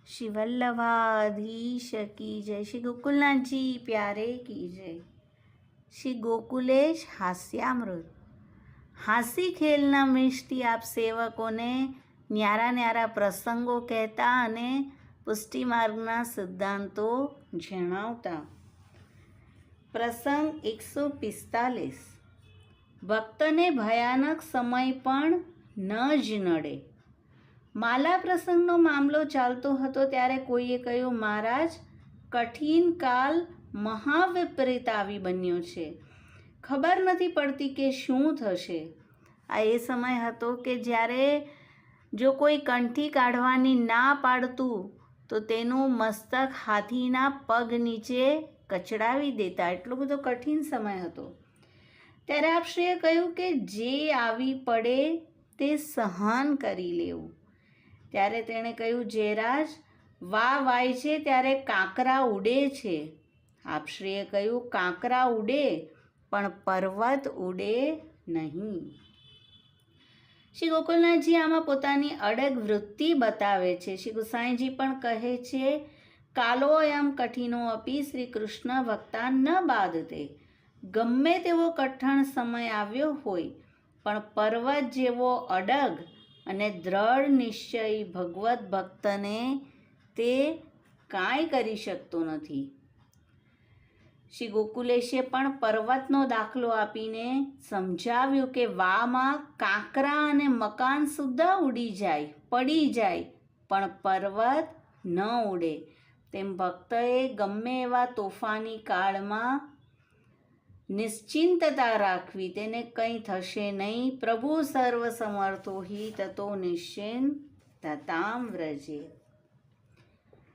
श्री वल्लभाधीश की जय। श्री गोकुलनाथ जी प्यारे की जय। श्री गोकुलेश हास्यामृत। હાસી ખેલના મિષ્ટી આપ સેવકોને ન્યારા ન્યારા પ્રસંગો કહેતા અને પુષ્ટિ માર્ગના સિદ્ધાંતો જણાવતા. પ્રસંગ 145. ભક્તને ભયાનક સમય પણ ન જ નડે. માલા પ્રસંગનો મામલો ચાલતો હતો ત્યારે કોઈએ કહ્યું, મહારાજ, કઠિન કાલ મહાવિપરીત આવી બન્યો છે. ખબર નથી પડતી કે શું થશે. આ એ સમય હતો કે જ્યારે જો કોઈ કંઠી કાઢવાની ના પાડતું તો તેનું મસ્તક હાથીના પગ નીચે કચડાવી દેતા. એટલો બધો કઠિન સમય હતો. ત્યારે આપશ્રીએ કહ્યું કે જે આવી પડે તે સહન કરી લેવું. ત્યારે તેણે કહ્યું, જયરાજ, વાહ વાય છે ત્યારે કાંકરા ઉડે છે. આપશ્રીએ કહ્યું, કાંકરા ઉડે પણ પર્વત ઉડે નહીં. શ્રી ગોકુલનાથજી આમાં પોતાની અડગ વૃત્તિ બતાવે છે. શ્રી ગુસાઈજી પણ કહે છે, કાલોયમ કઠિનો અપી શ્રી કૃષ્ણ ભક્તા ન બાધતે. ગમે તેવો કઠણ સમય આવ્યો હોય પણ પર્વત જેવો અડગ અને દ્રઢ નિશ્ચયી ભગવત ભક્તને તે કાંઈ કરી શકતો નથી. શ્રી ગોકુલેશે પણ પર્વતનો દાખલો આપીને સમજાવ્યું કે વામાં કાંકરા અને મકાન સુદ્ધા ઉડી જાય, પડી જાય, પણ પર્વત ન ઉડે. તેમ ભક્તએ ગમે એવા તોફાની કાળમાં નિશ્ચિંતતા રાખવી, તેને કંઈ થશે નહીં. પ્રભુ સર્વ સમર્થો હિ તતો નિશ્ચિંતતામ વ્રજે.